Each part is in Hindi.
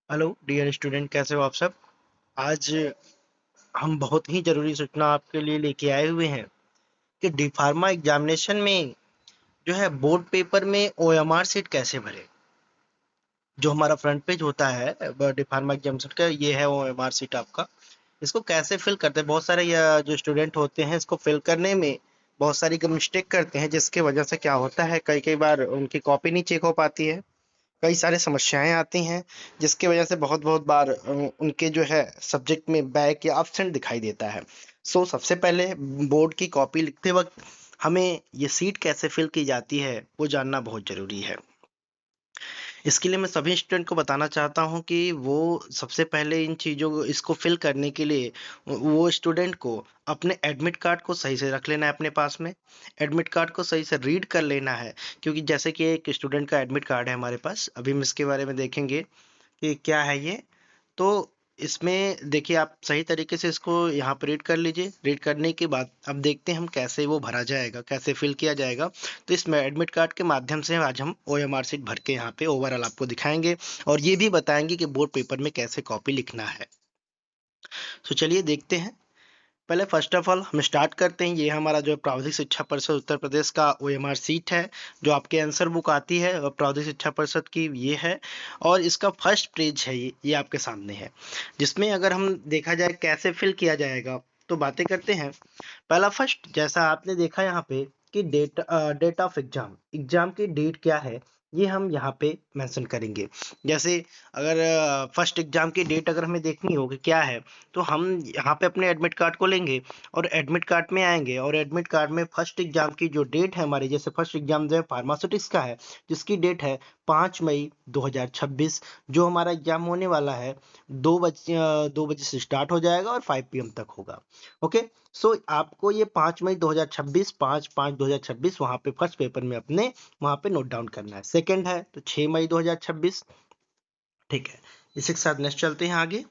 हेलो डियर स्टूडेंट, कैसे हो आप सब। आज हम बहुत ही जरूरी सूचना आपके लिए लेके आए हुए हैं कि डी फार्मा एग्जामिनेशन में जो है बोर्ड पेपर में ओएमआर सीट कैसे भरे। जो हमारा फ्रंट पेज होता है डी फार्मा एग्जामिनेशन का, ये है ओएमआर सीट आपका। इसको कैसे फिल करते हैं, बहुत सारे जो स्टूडेंट होते हैं इसको फिल करने में बहुत सारी मिस्टेक करते हैं, जिसकी वजह से क्या होता है कई कई बार उनकी कॉपी नहीं चेक हो पाती है। कई सारे समस्याएं आती हैं, जिसकी वजह से बहुत बहुत बार उनके जो है सब्जेक्ट में बैक या एब्सेंट दिखाई देता है। सबसे पहले बोर्ड की कॉपी लिखते वक्त हमें ये सीट कैसे फिल की जाती है वो जानना बहुत जरूरी है। इसके लिए मैं सभी स्टूडेंट को बताना चाहता हूँ कि वो सबसे पहले इन चीज़ों को इसको फिल करने के लिए वो स्टूडेंट को अपने एडमिट कार्ड को सही से रख लेना है अपने पास में। एडमिट कार्ड को सही से रीड कर लेना है, क्योंकि जैसे कि एक स्टूडेंट का एडमिट कार्ड है हमारे पास, अभी हम इसके बारे में देखेंगे कि क्या है ये। तो इसमें देखिए, आप सही तरीके से इसको यहाँ पर रीड कर लीजिए। रीड करने के बाद अब देखते हैं हम कैसे वो भरा जाएगा, कैसे फिल किया जाएगा। तो इस एडमिट कार्ड के माध्यम से आज हम ओएमआर सीट भर के यहाँ पे ओवरऑल आपको दिखाएंगे, और ये भी बताएंगे कि बोर्ड पेपर में कैसे कॉपी लिखना है। तो चलिए देखते हैं। पहले फर्स्ट ऑफ ऑल हम स्टार्ट करते हैं। ये हमारा जो प्रावधिक शिक्षा परिषद उत्तर प्रदेश का ओएमआर सीट है, जो आपके आंसर बुक आती है और प्रावधिक शिक्षा परिषद की ये है। और इसका फर्स्ट पेज है, ये आपके सामने है, जिसमें अगर हम देखा जाए कैसे फिल किया जाएगा तो बातें करते हैं। पहला फर्स्ट, जैसा आपने देखा यहाँ पे कि डेट ऑफ एग्जाम, एग्जाम की डेट क्या है, ये हम यहाँ पे मेंशन करेंगे। जैसे अगर फर्स्ट एग्जाम की डेट अगर हमें देखनी हो कि क्या है, तो हम यहाँ पे अपने एडमिट कार्ड को लेंगे और एडमिट कार्ड में आएंगे, और एडमिट कार्ड में फर्स्ट एग्जाम की जो डेट है हमारी, जैसे फर्स्ट एग्जाम जो है फार्मास्यूटिक्स का है, जिसकी डेट है 5 मई 2026। जो हमारा एग्जाम होने वाला है 2 बजे से स्टार्ट हो जाएगा और 5 PM तक होगा। ओके। आपको ये 5 मई 2026, 5/5/2026 वहां पे फर्स्ट पेपर में अपने वहां पे नोट डाउन करना है। सेकंड है तो 6 मई 2026। ठीक है, इसी के साथ नेक्स्ट चलते हैं आगे।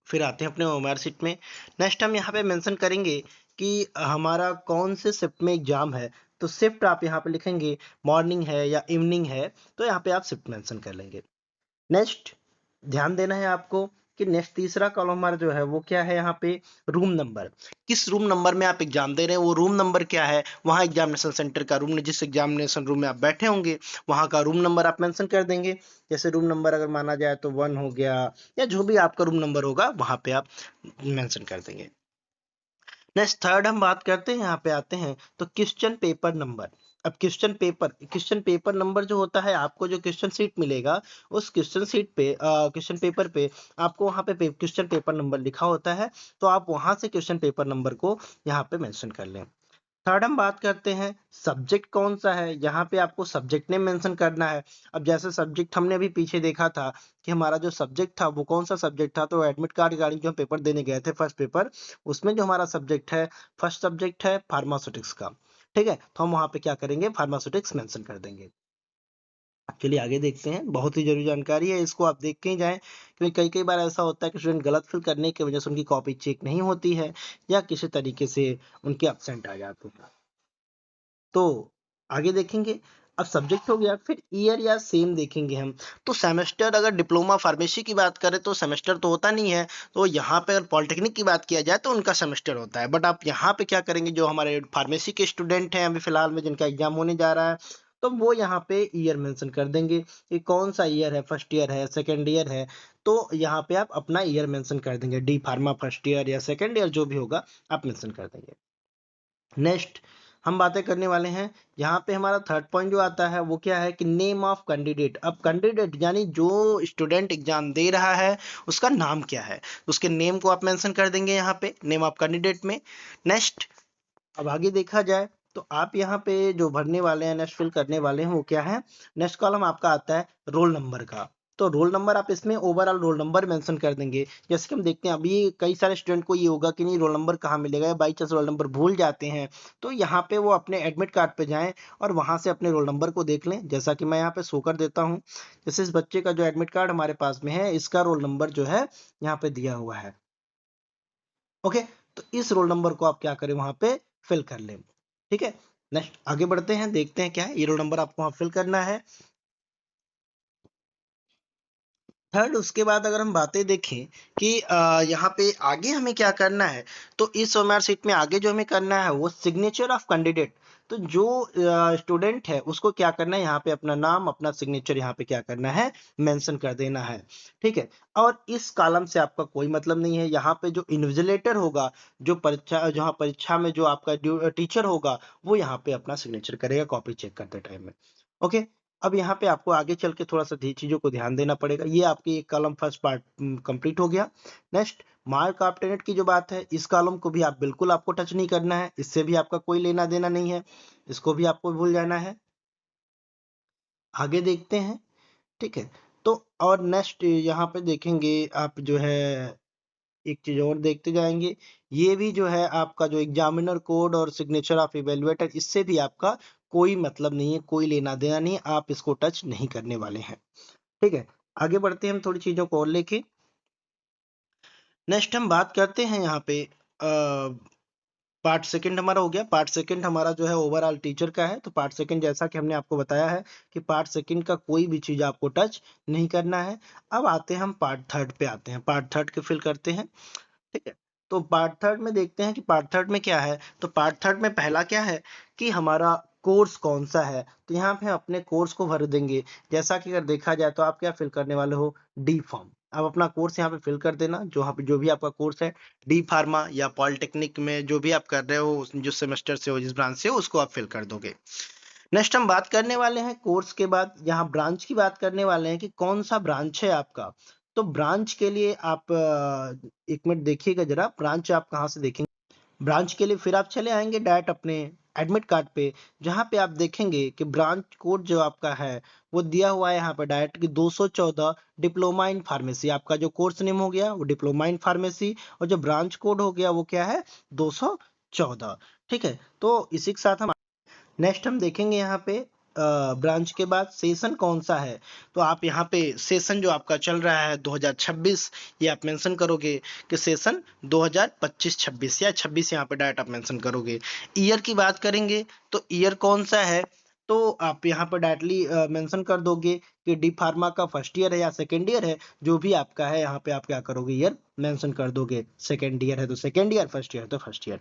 फिर आते हैं अपने ओएमआर शीट में। नेक्स्ट हम यहाँ पे मेंशन करेंगे कि हमारा कौन से शिफ्ट में एग्जाम है। तो शिफ्ट आप यहाँ पे लिखेंगे, मॉर्निंग है या इवनिंग है, तो यहाँ पे आप शिफ्ट मेंशन कर लेंगे। नेक्स्ट ध्यान देना है आपको कि नेक्स्ट तीसरा कॉलम हमारा जो है वो क्या है, यहाँ पे रूम नंबर। किस रूम नंबर में आप एग्जाम दे रहे हैं, वो रूम नंबर क्या है, वहाँ एग्जामिनेशन सेंटर का रूम, जिस एग्जामिनेशन रूम में आप बैठे होंगे वहाँ का रूम नंबर आप मेंशन कर देंगे। जैसे रूम नंबर अगर माना जाए तो 1 हो गया, या जो भी आपका रूम नंबर होगा वहाँ पे आप मेंशन कर देंगे। नेक्स्ट थर्ड हम बात करते हैं, यहाँ पे आते हैं तो क्वेश्चन पेपर नंबर। अब क्वेश्चन पेपर नंबर जो होता है, आपको जो क्वेश्चन सीट मिलेगा उस क्वेश्चन सीट पे क्वेश्चन पेपर पे आपको वहाँ पे क्वेश्चन पेपर नंबर लिखा होता है, तो आप वहाँ से क्वेश्चन पेपर नंबर को यहाँ पे मेंशन कर लें। थर्ड हम बात करते हैं सब्जेक्ट कौन सा है, यहाँ पे आपको सब्जेक्ट नेम मेंशन करना है। अब जैसे सब्जेक्ट हमने अभी पीछे देखा था कि हमारा जो सब्जेक्ट था वो कौन सा सब्जेक्ट था, तो एडमिट कार्ड रिगार्डिंग जो हम पेपर देने गए थे फर्स्ट पेपर, उसमें जो हमारा सब्जेक्ट है, फर्स्ट सब्जेक्ट है फार्मास्यूटिक्स का। ठीक है, तो हम वहाँ पे क्या करेंगे, फार्मास्यूटिक्स मेंशन कर देंगे। चलिए आगे देखते हैं, बहुत ही जरूरी जानकारी है, इसको आप देख के ही जाएं, क्योंकि कई कई बार ऐसा होता है कि स्टूडेंट गलत फिल करने की वजह से उनकी कॉपी चेक नहीं होती है, या किसी तरीके से उनके एब्सेंट आ जाते हैं। तो आगे देखेंगे। अब सब्जेक्ट हो गया, फिर ईयर या सेम देखेंगे हम। तो सेमेस्टर, अगर डिप्लोमा फार्मेसी की बात करें तो सेमेस्टर तो होता नहीं है। तो यहाँ पे अगर पॉलिटेक्निक की बात किया जाए तो उनका सेमेस्टर होता है, बट आप यहाँ पे क्या करेंगे, जो हमारे फार्मेसी के स्टूडेंट हैं अभी फिलहाल में जिनका एग्जाम होने जा रहा है, तो वो यहाँ पे ईयर मेंशन कर देंगे कि कौन सा ईयर है, फर्स्ट ईयर है, सेकेंड ईयर है। तो यहाँ पे आप अपना ईयर मेंशन कर देंगे, डी फार्मा फर्स्ट ईयर या सेकेंड ईयर जो भी होगा आप मेंशन कर देंगे। नेक्स्ट हम बातें करने वाले हैं, यहाँ पे हमारा थर्ड पॉइंट जो आता है वो क्या है कि नेम ऑफ कैंडिडेट। अब कैंडिडेट यानी जो स्टूडेंट एग्जाम दे रहा है उसका नाम क्या है, उसके नेम को आप मेंशन कर देंगे यहाँ पे नेम ऑफ कैंडिडेट में। नेक्स्ट अब आगे देखा जाए तो आप यहाँ पे जो भरने वाले हैं, नेक्स्ट फिल करने वाले हैं वो क्या है, नेक्स्ट कॉलम आपका आता है रोल नंबर का। तो रोल नंबर आप इसमें ओवरऑल रोल नंबर मेंशन कर देंगे। जैसे कि हम देखते हैं अभी कई सारे स्टूडेंट को ये होगा कि नहीं रोल नंबर कहाँ मिलेगा, बाई चांस रोल नंबर भूल जाते हैं, तो यहाँ पे वो अपने एडमिट कार्ड पे जाएं और वहां से अपने रोल नंबर को देख लें। जैसा कि मैं यहाँ पे शो कर देता हूँ, जैसे इस बच्चे का जो एडमिट कार्ड हमारे पास में है, इसका रोल नंबर जो है यहाँ पे दिया हुआ है। ओके, तो इस रोल नंबर को आप क्या करें, वहां पे फिल कर लें। ठीक है, नेक्स्ट आगे बढ़ते हैं, देखते हैं क्या है, ये रोल नंबर आपको वहां फिल करना है। थर्ड उसके बाद अगर हम बातें देखें कि यहाँ पे आगे हमें क्या करना है, तो इस ओएमआर शीट में आगे जो हमें करना है वो सिग्नेचर ऑफ कैंडिडेट। तो जो स्टूडेंट है उसको क्या करना है, यहाँ पे अपना नाम अपना सिग्नेचर यहाँ पे क्या करना है, मेंशन कर देना है। ठीक है, और इस कॉलम से आपका कोई मतलब नहीं है। यहाँ पे जो इन्विजिलेटर होगा, जो परीक्षा जहाँ परीक्षा में जो आपका टीचर होगा, वो यहाँ पे अपना सिग्नेचर करेगा कॉपी चेक करते टाइम में। ओके, अब यहाँ पे आपको आगे चल के थोड़ा सा चीजों को ध्यान देना पड़ेगा। ये आपकी एक कॉलम फर्स्ट पार्ट कंप्लीट हो गया। नेक्स्ट मार्क ऑफ की जो बात है, इस कॉलम को भी आप बिल्कुल आपको टच नहीं करना है, इससे भी आपका कोई लेना देना नहीं है, इसको भी आपको भूल जाना है। आगे देखते हैं। ठीक है, तो और नेक्स्ट यहाँ पे देखेंगे आप जो है एक चीज और देखते जाएंगे। ये भी जो है आपका जो एग्जामिनर कोड और सिग्नेचर ऑफ इवेल्युएटर, इससे भी आपका कोई मतलब नहीं है, कोई लेना देना नहीं है, आप इसको टच नहीं करने वाले हैं। ठीक है, आगे बढ़ते हैं हम थोड़ी चीजों को और लेके। नेक्स्ट हम बात करते हैं यहाँ पे पार्ट सेकंड हमारा हो गया। पार्ट सेकंड हमारा जो है ओवरऑल टीचर का है। तो पार्ट सेकंड जैसा कि हमने आपको बताया है कि पार्ट सेकंड का कोई भी चीज आपको टच नहीं करना है। अब आते हैं हम पार्ट थर्ड पे आते हैं, पार्ट थर्ड के फिल करते हैं। ठीक है, तो पार्ट थर्ड में देखते हैं कि पार्ट थर्ड में क्या है। तो पार्ट थर्ड में पहला क्या है कि हमारा कोर्स कौन सा है, तो यहाँ पे हम अपने कोर्स को भर देंगे। जैसा कि अगर देखा जाए तो आप क्या फिल करने वाले हो, डी फॉर्म। आप अपना कोर्स यहाँ पे फिल कर देना, जो भी आपका कोर्स है, डी फार्मा या पॉलिटेक्निक में जो भी आप कर रहे हो, जो सेमेस्टर से हो, जिस ब्रांच से हो, उसको आप फिल कर दोगे। नेक्स्ट हम बात करने वाले हैं कोर्स के बाद यहाँ ब्रांच की बात करने वाले हैं कि कौन सा ब्रांच है आपका। तो ब्रांच के लिए आप एक मिनट देखिएगा जरा, ब्रांच आप कहाँ से देखेंगे। ब्रांच के लिए फिर आप चले आएंगे डायरेक्ट अपने एडमिट कार्ड पे, जहाँ पे आप देखेंगे कि ब्रांच कोड जो आपका है वो दिया हुआ है यहाँ पे डायरेक्ट कि 214 डिप्लोमा इन फार्मेसी। आपका जो कोर्स नेम हो गया वो डिप्लोमा इन फार्मेसी, और जो ब्रांच कोड हो गया वो क्या है, 214। ठीक है, तो इसी के साथ हम नेक्स्ट हम देखेंगे यहाँ पे ब्रांच के बाद सेशन कौन सा है। तो आप यहाँ पे सेशन जो आपका चल रहा है 2026, ये आप मेंशन करोगे कि सेशन 2025-26 या 26 यहाँ पे डायरेक्ट आप मेंशन करोगे। ईयर की बात करेंगे तो ईयर कौन सा है, तो आप यहाँ पर डायरेक्टली मेंशन कर दोगे कि डी फार्मा का फर्स्ट ईयर है या सेकेंड ईयर है, जो भी आपका है यहाँ पे आप क्या करोगे, ईयर मेंशन कर दोगे। सेकेंड ईयर है तो सेकेंड ईयर, फर्स्ट ईयर तो फर्स्ट ईयर।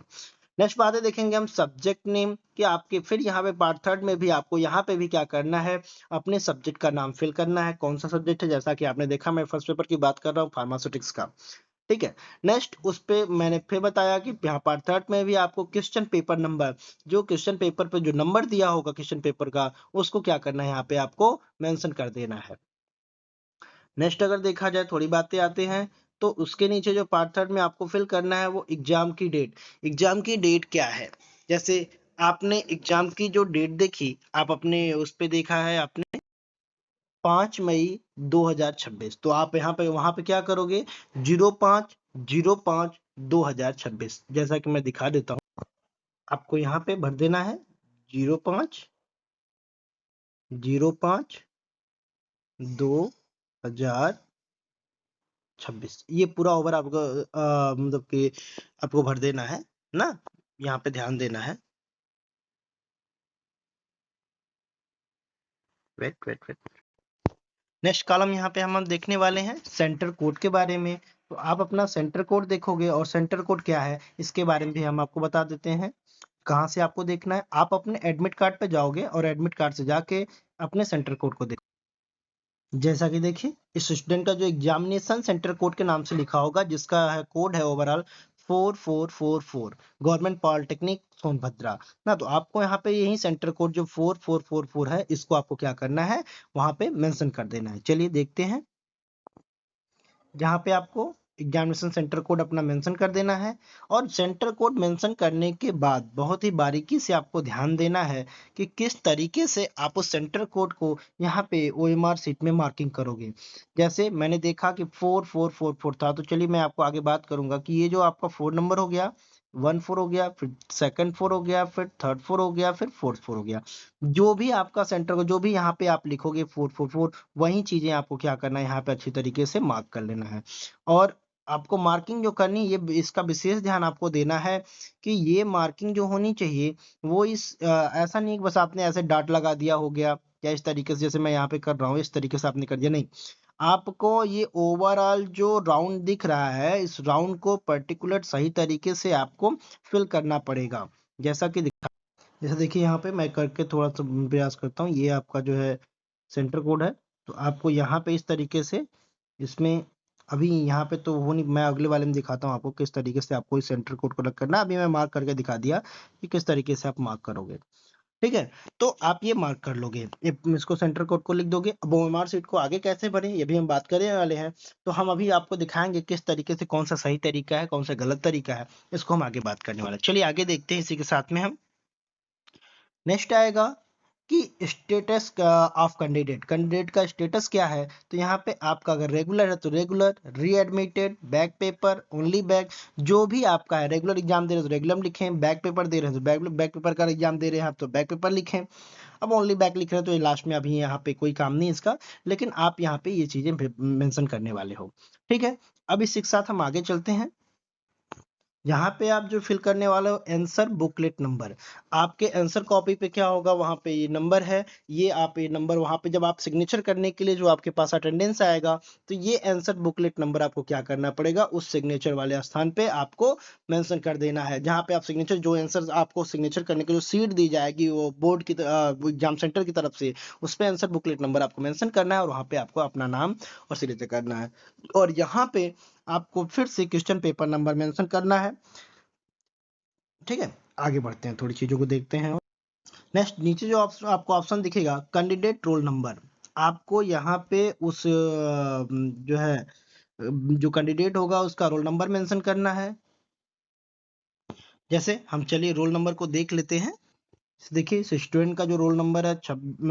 नेक्स्ट बात है देखेंगे हम सब्जेक्ट नेम कि आपके फिर यहाँ पे पार्ट थर्ड में भी आपको यहाँ पे भी क्या करना है, अपने सब्जेक्ट का नाम फिल करना है, कौन सा सब्जेक्ट है। जैसा कि आपने देखा मैं फर्स्ट पेपर की बात कर रहा हूँ, फार्मास्यूटिक्स का। ठीक है, नेक्स्ट उस पे मैंने फिर बताया कि यहाँ पार्ट थर्ड में भी आपको क्वेश्चन पेपर नंबर, जो क्वेश्चन पेपर पे जो नंबर दिया होगा क्वेश्चन पेपर का, उसको क्या करना है, यहाँ पे आपको मेंशन कर देना है। नेक्स्ट अगर देखा जाए थोड़ी बातें आते हैं, तो उसके नीचे जो पार्ट थर्ड में आपको फिल करना है वो एग्जाम की डेट। एग्जाम की डेट क्या है, जैसे आपने एग्जाम की जो डेट देखी, आप अपने उस पे देखा है आपने 5 मई 2026, तो आप यहाँ पे वहां पे क्या करोगे, 05/05/2026, जैसा कि मैं दिखा देता हूँ आपको। यहाँ पे भर देना है 05/05/2026। ये पूरा ओवर आपको मतलब कि आपको भर देना है ना, यहाँ पे ध्यान देना है। Wait wait wait, next column यहाँ पे हम देखने वाले हैं सेंटर कोड के बारे में। तो आप अपना सेंटर कोड देखोगे, और सेंटर कोड क्या है इसके बारे में भी हम आपको बता देते हैं। कहाँ से आपको देखना है, आप अपने एडमिट कार्ड पे जाओगे और एडमिट कार्ड से जाके अपने सेंटर कोड को देखो। जैसा कि देखिए इस स्टूडेंट का जो एग्जामिनेशन सेंटर कोड के नाम से लिखा होगा, जिसका है कोड है ओवरऑल 4444, गवर्नमेंट पॉलिटेक्निक सोनभद्रा ना। तो आपको यहाँ पे यही सेंटर कोड जो 4444 है, इसको आपको क्या करना है, वहां पे मेंशन कर देना है। चलिए देखते हैं, जहाँ पे आपको एग्जामिनेशन सेंटर कोड अपना मेंशन कर देना है। और सेंटर कोड मेंशन करने के बाद बहुत ही बारीकी से आपको ध्यान देना है कि किस तरीके से आप उस सेंटर कोड को यहाँ पे ओएमआर शीट में मार्किंग करोगे। जैसे मैंने देखा कि 4444 था, तो चलिए मैं आपको आगे बात करूंगा कि ये जो आपका 4 नंबर हो गया, 1 4 हो गया, फिर सेकंड 4 हो गया, फिर थर्ड 4 हो गया, फिर फोर्थ 4 हो गया। जो भी आपका सेंटर को जो भी यहाँ पे आप लिखोगे 444, वही चीजें आपको क्या करना है, यहाँ पे अच्छी तरीके से मार्क कर लेना है। और आपको मार्किंग जो करनी है, ये इसका विशेष ध्यान आपको देना है कि ये मार्किंग जो होनी चाहिए वो ऐसा नहीं कि बस आपने ऐसे डॉट लगा दिया हो गया, या इस तरीके से जैसे मैं यहाँ पे कर रहा हूँ इस तरीके से आपने कर दिया, नहीं। आपको ये ओवरऑल जो राउंड दिख रहा है, इस राउंड को पर्टिकुलर सही तरीके से आपको फिल करना पड़ेगा। जैसा कि जैसे देखिए यहाँ पे मैं करके थोड़ा सा प्रयास करता हूँ। ये आपका जो है सेंटर कोड है, तो आपको यहाँ पे इस तरीके से इसमें अभी यहाँ पे तो वो नहीं, मैं अगले वाले में दिखाता हूँ आपको किस तरीके से आपको इस सेंटर कोड को रख करना है। अभी मैं मार्क करके दिखा दिया कि किस तरीके से आप मार्क करोगे। ठीक है, तो आप ये मार्क कर लोगे, इसको सेंटर कोड को लिख दोगे। अब ओएमआर शीट को आगे कैसे भरें ये भी हम बात करने वाले हैं, तो हम अभी आपको दिखाएंगे किस तरीके से, कौन सा सही तरीका है, कौन सा गलत तरीका है, इसको हम आगे बात करने वाले हैं। चलिए आगे देखते हैं इसी के साथ में हम। नेक्स्ट आएगा कि स्टेटस ऑफ कैंडिडेट, कैंडिडेट का स्टेटस क्या है। तो यहाँ पे आपका अगर रेगुलर है तो regular, readmitted, back paper, only back, जो भी आपका है। रेगुलर एग्जाम दे रहे हैं तो रेगुलर बैक पेपर दे रहे हैं तो बैक पेपर का एग्जाम दे रहे हैं आप तो बैक पेपर लिखें। अब ओनली बैक लिख रहे हैं तो ये लास्ट में अभी यहाँ पे कोई काम नहीं है इसका, लेकिन आप यहाँ पे ये चीजें मेंशन करने वाले हो। ठीक है, अब इसी के साथ हम आगे चलते हैं। यहाँ पे आप जो फिल करने वाले हो आंसर बुकलेट नंबर, आपके आंसर कॉपी पे क्या होगा, वहां पे ये नंबर है, ये आप ये नंबर वहां पे जब आप सिग्नेचर करने के लिए जो आपके पास अटेंडेंस आएगा, तो ये आंसर बुकलेट नंबर आपको क्या करना पड़ेगा, उस सिग्नेचर वाले स्थान पे आपको मेंशन कर देना है। जहाँ पे आप सिग्नेचर, जो आंसर आपको सिग्नेचर करने की जो सीट दी जाएगी वो बोर्ड की एग्जाम सेंटर की तरफ से, उस पे आंसर बुकलेट नंबर आपको मेंशन करना है और वहां पे आपको अपना नाम और सिग्नेचर करना है। और यहाँ पे आपको फिर से क्वेश्चन पेपर नंबर मेंशन करना है। ठीक है, आगे बढ़ते हैं, थोड़ी चीजों को देखते हैं। नेक्स्ट, नीचे जो आपको ऑप्शन दिखेगा कैंडिडेट रोल नंबर, आपको यहाँ पे उस जो है जो कैंडिडेट होगा उसका रोल नंबर मेंशन करना है। जैसे हम चलिए रोल नंबर को देख लेते हैं। देखिए स्टूडेंट का जो रोल नंबर है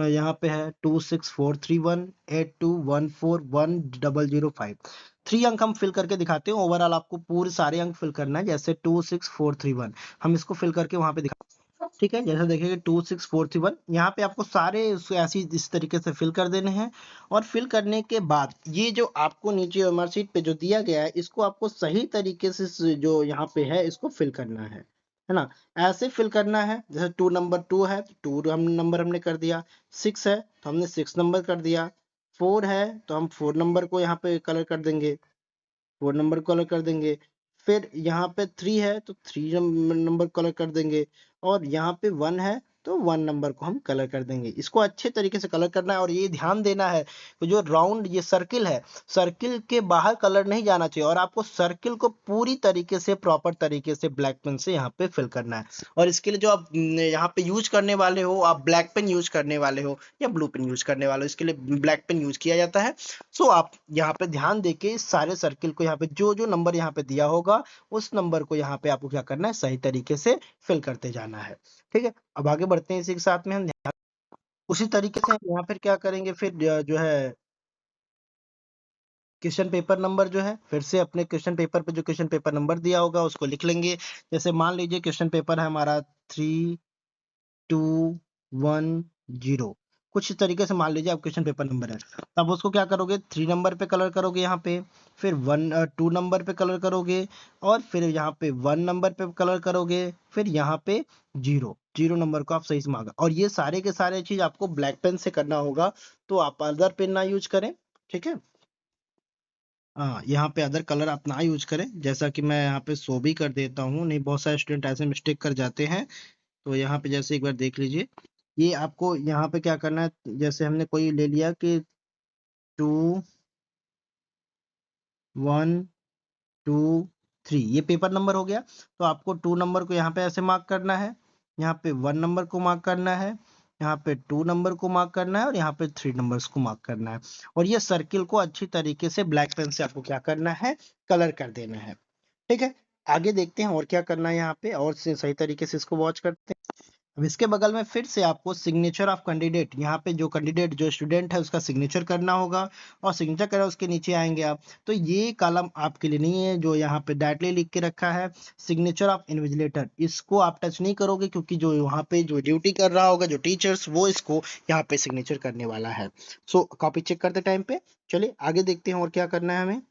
यहाँ पे है 26431821410005। 3 अंक हम फिल करके दिखाते हैं, ओवरऑल आपको पूरे सारे अंक फिल करना है। जैसे 26431 हम इसको फिल करके वहां पे दिखा, ठीक है। जैसे देखिए 26431 यहाँ पे आपको सारे ऐसी इस तरीके से फिल कर देने हैं। और फिल करने के बाद ये जो आपको नीचे मार्कशीट पे जो दिया गया है, इसको आपको सही तरीके से जो यहाँ पे है इसको फिल करना है ना। ऐसे फिल करना है, जैसे 2 नंबर 2 है तो 2 हम नंबर हमने कर दिया, 6 है तो हमने 6 नंबर कर दिया, 4 है तो हम 4 नंबर को यहाँ पे कलर कर देंगे, 4 नंबर कलर कर देंगे। फिर यहाँ पे 3 है तो 3 नंबर कलर कर देंगे। और यहाँ पे 1 है तो 1 नंबर को हम कलर कर देंगे। इसको अच्छे तरीके से कलर करना है और ये ध्यान देना है कि जो राउंड ये सर्किल है, सर्किल के बाहर कलर नहीं जाना चाहिए और आपको सर्किल को पूरी तरीके से प्रॉपर तरीके से ब्लैक पेन से यहाँ पे फिल करना है। और इसके लिए जो आप यहाँ पे यूज करने वाले हो, आप ब्लैक पेन यूज करने वाले हो या ब्लू पेन यूज करने वाले हो, इसके लिए ब्लैक पेन यूज किया जाता है। सो आप यहाँ पे ध्यान देके इस सारे सर्किल को, यहाँ पे जो जो नंबर यहाँ पे दिया होगा उस नंबर को यहाँ पे आपको क्या करना है, सही तरीके से फिल करते जाना है। ठीक है, अब आगे बढ़ते हैं इसी के साथ में हम उसी तरीके से हम यहाँ पर क्या करेंगे, फिर जो है क्वेश्चन पेपर नंबर जो है, फिर से अपने क्वेश्चन पेपर पे जो क्वेश्चन पेपर नंबर दिया होगा उसको लिख लेंगे। जैसे मान लीजिए क्वेश्चन पेपर है हमारा 3210, कुछ इस तरीके से मान लीजिए आप क्वेश्चन पेपर नंबर है। तब उसको क्या करोगे, 3 नंबर पे कलर करोगे यहाँ पे, फिर 2 नंबर पे कलर करोगे, और फिर यहाँ पे 1 नंबर पे कलर करोगे, फिर यहाँ पे 0 नंबर को आप सही से मांगा। और ये सारे के सारे चीज आपको ब्लैक पेन से करना होगा, तो आप अदर पेन ना यूज करें। ठीक है, हाँ यहाँ पे अदर कलर आप ना यूज करें, जैसा कि मैं यहाँ पे शो भी कर देता हूँ, नहीं बहुत सारे स्टूडेंट ऐसे मिस्टेक कर जाते हैं। तो यहाँ पे जैसे एक बार देख लीजिए, ये आपको यहाँ पे क्या करना है, जैसे हमने कोई ले लिया कि 2123, ये पेपर नंबर हो गया। तो आपको 2 नंबर को यहाँ पे ऐसे मार्क करना है, यहाँ पे 1 नंबर को मार्क करना है, यहाँ पे 2 नंबर को मार्क करना है और यहाँ पे 3 नंबर्स को मार्क करना है। और ये सर्किल को अच्छी तरीके से ब्लैक पेन से आपको क्या करना है, कलर कर देना है। ठीक है, आगे देखते हैं और क्या करना है यहाँ पे, और सही तरीके से इसको वॉच करते हैं। अब इसके बगल में फिर से आपको सिग्नेचर ऑफ कैंडिडेट, यहाँ पे जो कैंडिडेट जो स्टूडेंट है उसका सिग्नेचर करना होगा, और सिग्नेचर करा उसके नीचे आएंगे आप, तो ये कॉलम आपके लिए नहीं है, जो यहाँ पे डायरेक्टली लिख के रखा है सिग्नेचर ऑफ इन्विजिलेटर, इसको आप टच नहीं करोगे, क्योंकि जो वहाँ पे जो ड्यूटी कर रहा होगा जो टीचर्स, वो इसको यहाँ पे सिग्नेचर करने वाला है। सो कॉपी चेक करते टाइम पे। चलिए आगे देखते हैं और क्या करना है हमें।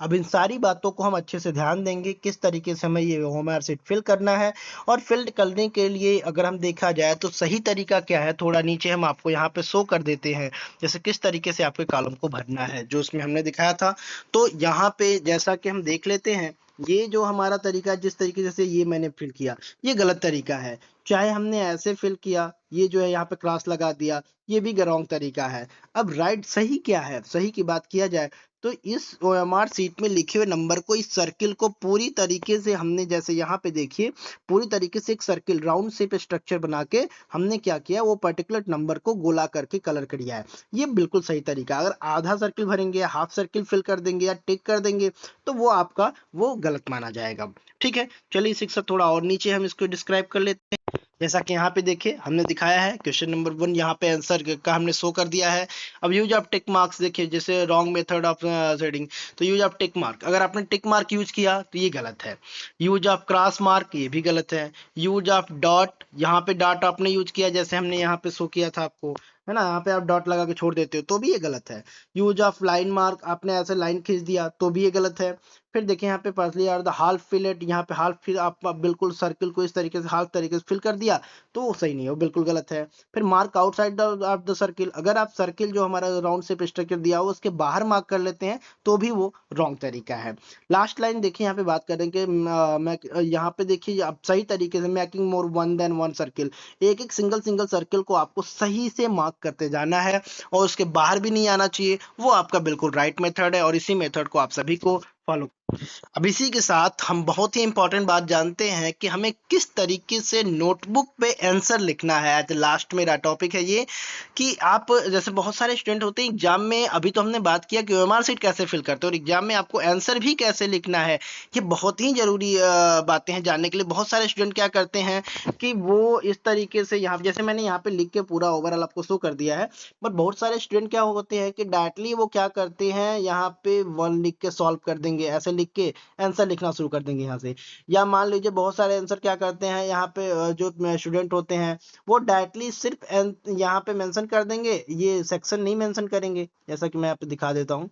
अब इन सारी बातों को हम अच्छे से ध्यान देंगे, किस तरीके से हमें ये ओएमआर शीट फिल करना है। और फिल करने के लिए अगर हम देखा जाए तो सही तरीका क्या है, थोड़ा नीचे हम आपको यहाँ पे शो कर देते हैं, जैसे किस तरीके से आपके कॉलम को भरना है जो उसमें हमने दिखाया था। तो यहाँ पे जैसा कि हम देख लेते हैं, ये जो हमारा तरीका है, जिस तरीके से ये मैंने फिल किया, ये गलत तरीका है। चाहे हमने ऐसे फिल किया, ये जो है यहाँ पे क्रॉस लगा दिया, ये भी रॉन्ग तरीका है। अब राइट सही क्या है, सही की बात किया जाए तो इस ओएमआर सीट में लिखे हुए नंबर को, इस सर्किल को पूरी तरीके से हमने, जैसे यहाँ पे देखिए, पूरी तरीके से एक सर्किल राउंड शेप स्ट्रक्चर बना के हमने क्या किया, वो पर्टिकुलर नंबर को गोला करके कलर कर दिया है। ये बिल्कुल सही तरीका। अगर आधा सर्किल भरेंगे, हाफ सर्किल फिल कर देंगे या टिक कर देंगे तो वो आपका वो गलत माना जाएगा। ठीक है, चलिए इसी के साथ थोड़ा और नीचे हम इसको डिस्क्राइब कर लेते हैं। जैसा कि यहाँ पे देखिए हमने दिखाया है क्वेश्चन नंबर 1, यहाँ पे आंसर का हमने शो कर दिया है। अब यूज ऑफ टिक मार्क्स देखिए, जैसे रॉन्ग मेथड ऑफ सेटिंग, तो यूज ऑफ टिक मार्क, अगर आपने टिक मार्क यूज किया तो ये गलत है। यूज ऑफ क्रॉस मार्क, ये भी गलत है। यूज ऑफ डॉट, यहाँ पे डॉट आपने यूज किया जैसे हमने यहाँ पे शो किया था आपको, है ना, यहाँ पे आप डॉट लगा के छोड़ देते हो तो भी ये गलत है। यूज ऑफ लाइन मार्क, आपने ऐसे लाइन खींच दिया तो भी ये गलत है। फिर देखिए यहाँ पे पर्सली are the half fill it, यहाँ पे हाफ फिल आप बिल्कुल सर्किल को इस तरीके से हाफ तरीके से फिल कर दिया तो वो सही नहीं है, वो बिल्कुल गलत है। फिर mark outside of the circle, अगर आप सर्किल जो हमारा राउंड शेप स्ट्रक्चर दिया हो उसके बाहर मार्क कर लेते हैं तो भी वो रॉन्ग तरीका है। लास्ट लाइन देखिए, यहाँ पे बात करेंगे मैं यहाँ पे देखिए आप सही तरीके से making more one than one circle, एक एक सिंगल सिंगल सर्किल को आपको सही से मार्क करते जाना है और उसके बाहर भी नहीं आना चाहिए, वो आपका बिल्कुल राइट मेथड है और इसी मेथड को आप सभी को फॉलो। अब इसी के साथ हम बहुत ही इंपॉर्टेंट बात जानते हैं कि हमें किस तरीके से नोटबुक पे आंसर लिखना है। आज लास्ट मेरा टॉपिक है ये कि आप, जैसे बहुत सारे स्टूडेंट होते हैं एग्जाम में, अभी तो हमने बात किया कि ओएमआर शीट कैसे फिल करते हैं और एग्जाम में आपको आंसर भी कैसे लिखना है। ये बहुत ही जरूरी बातें हैं जानने के लिए। बहुत सारे स्टूडेंट क्या करते हैं कि वो इस तरीके से, यहाँ जैसे मैंने यहाँ पे लिख के पूरा ओवरऑल आपको शो कर दिया है, बट बहुत सारे स्टूडेंट क्या होते हैं कि डायरेक्टली वो क्या करते हैं, यहाँ पे वन लिख के सॉल्व कर देंगे, ऐसे लिख के आंसर लिखना शुरू कर देंगे यहाँ से। या मान लीजिए बहुत सारे आंसर क्या करते हैं, यहाँ पे जो स्टूडेंट होते हैं वो डायरेक्टली सिर्फ यहाँ पे मेंशन कर देंगे, ये सेक्शन नहीं मेंशन करेंगे। जैसा कि मैं आपको दिखा देता हूँ,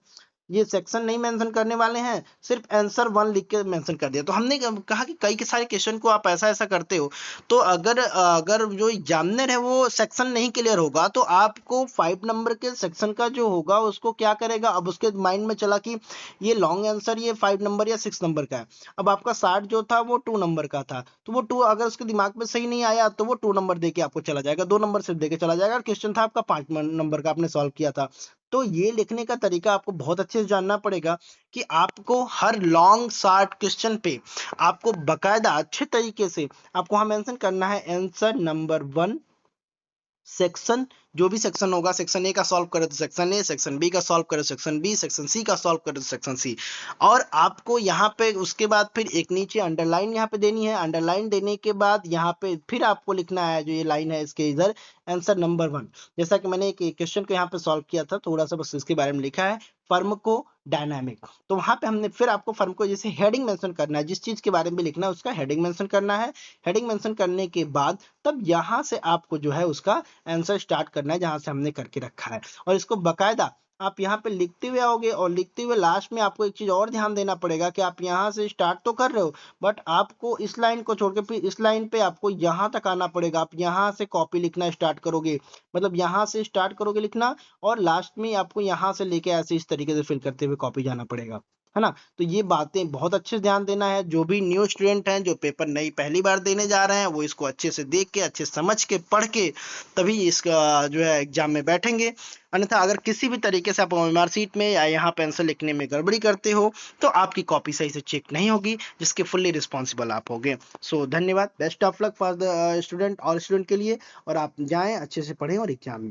ये सेक्शन नहीं मेंशन करने वाले हैं, सिर्फ आंसर 1 लिख के मेंशन कर दिया। तो हमने कहा कि कई के सारे क्वेश्चन को आप ऐसा ऐसा करते हो तो अगर अगर जो एग्जामिनर है वो सेक्शन नहीं क्लियर होगा तो आपको 5 नंबर के सेक्शन का जो होगा उसको क्या करेगा, अब उसके माइंड में चला कि ये लॉन्ग आंसर ये 5 नंबर या 6 नंबर का है। अब आपका 60 जो था वो 2 नंबर का था, तो वो 2 अगर उसके दिमाग में सही नहीं आया तो वो 2 नंबर दे के आपको चला जाएगा, 2 नंबर सिर्फ दे के चला जाएगा। और क्वेश्चन था आपका 5 नंबर का, आपने सॉल्व किया था। तो ये लिखने का तरीका आपको बहुत अच्छे से जानना पड़ेगा कि आपको हर लॉन्ग शॉर्ट क्वेश्चन पे आपको बकायदा अच्छे तरीके से आपको वहां मेंशन करना है आंसर नंबर 1, सेक्शन, जो भी सेक्शन होगा, सेक्शन ए का सॉल्व करे तो सेक्शन ए, सेक्शन बी का सॉल्व करे तो सेक्शन बी, सेक्शन सी का सॉल्व करे तो सेक्शन सी। और आपको यहाँ पे उसके बाद फिर एक नीचे अंडरलाइन यहाँ पे देनी है। अंडरलाइन देने के बाद यहाँ पे फिर आपको लिखना है, जो ये लाइन है इसके इधर, आंसर नंबर 1। जैसा कि मैंने एक क्वेश्चन को यहाँ पे सॉल्व किया था, थोड़ा सा बस इसके बारे में लिखा है, फर्म को डायनामिक, तो वहां पे हमने फिर आपको फर्म को जैसे हेडिंग मेंशन करना है, जिस चीज के बारे में लिखना है उसका हेडिंग मेंशन करना है। हेडिंग मेंशन करने के बाद तब यहां से आपको जो है उसका आंसर स्टार्ट करना है जहां से हमने करके रखा है, और इसको बकायदा आप यहाँ पे लिखते हुए आओगे। और लिखते हुए लास्ट में आपको एक चीज और ध्यान देना पड़ेगा कि आप यहाँ से स्टार्ट तो कर रहे हो बट आपको इस लाइन को छोड़ के फिर इस लाइन पे आपको यहाँ तक आना पड़ेगा। आप यहाँ से कॉपी लिखना स्टार्ट करोगे, मतलब यहाँ से स्टार्ट करोगे लिखना और लास्ट में आपको यहाँ से लेके ऐसे इस तरीके से फिल करते हुए कॉपी जाना पड़ेगा, है ना। तो ये बातें बहुत अच्छे से ध्यान देना है। जो भी न्यू स्टूडेंट हैं जो पेपर नई पहली बार देने जा रहे हैं वो इसको अच्छे से देख के, अच्छे समझ के, पढ़ के तभी इसका जो है एग्जाम में बैठेंगे। अन्यथा अगर किसी भी तरीके से आप ओएमआर शीट में या यहाँ पे आंसर लिखने में गड़बड़ी करते हो तो आपकी कॉपी सही से चेक नहीं होगी, जिसके फुल्ली रिस्पॉन्सिबल आप होगे। सो धन्यवाद, best of luck for the student और स्टूडेंट के लिए, और आप जाएं अच्छे से पढ़ें और एग्जाम दें।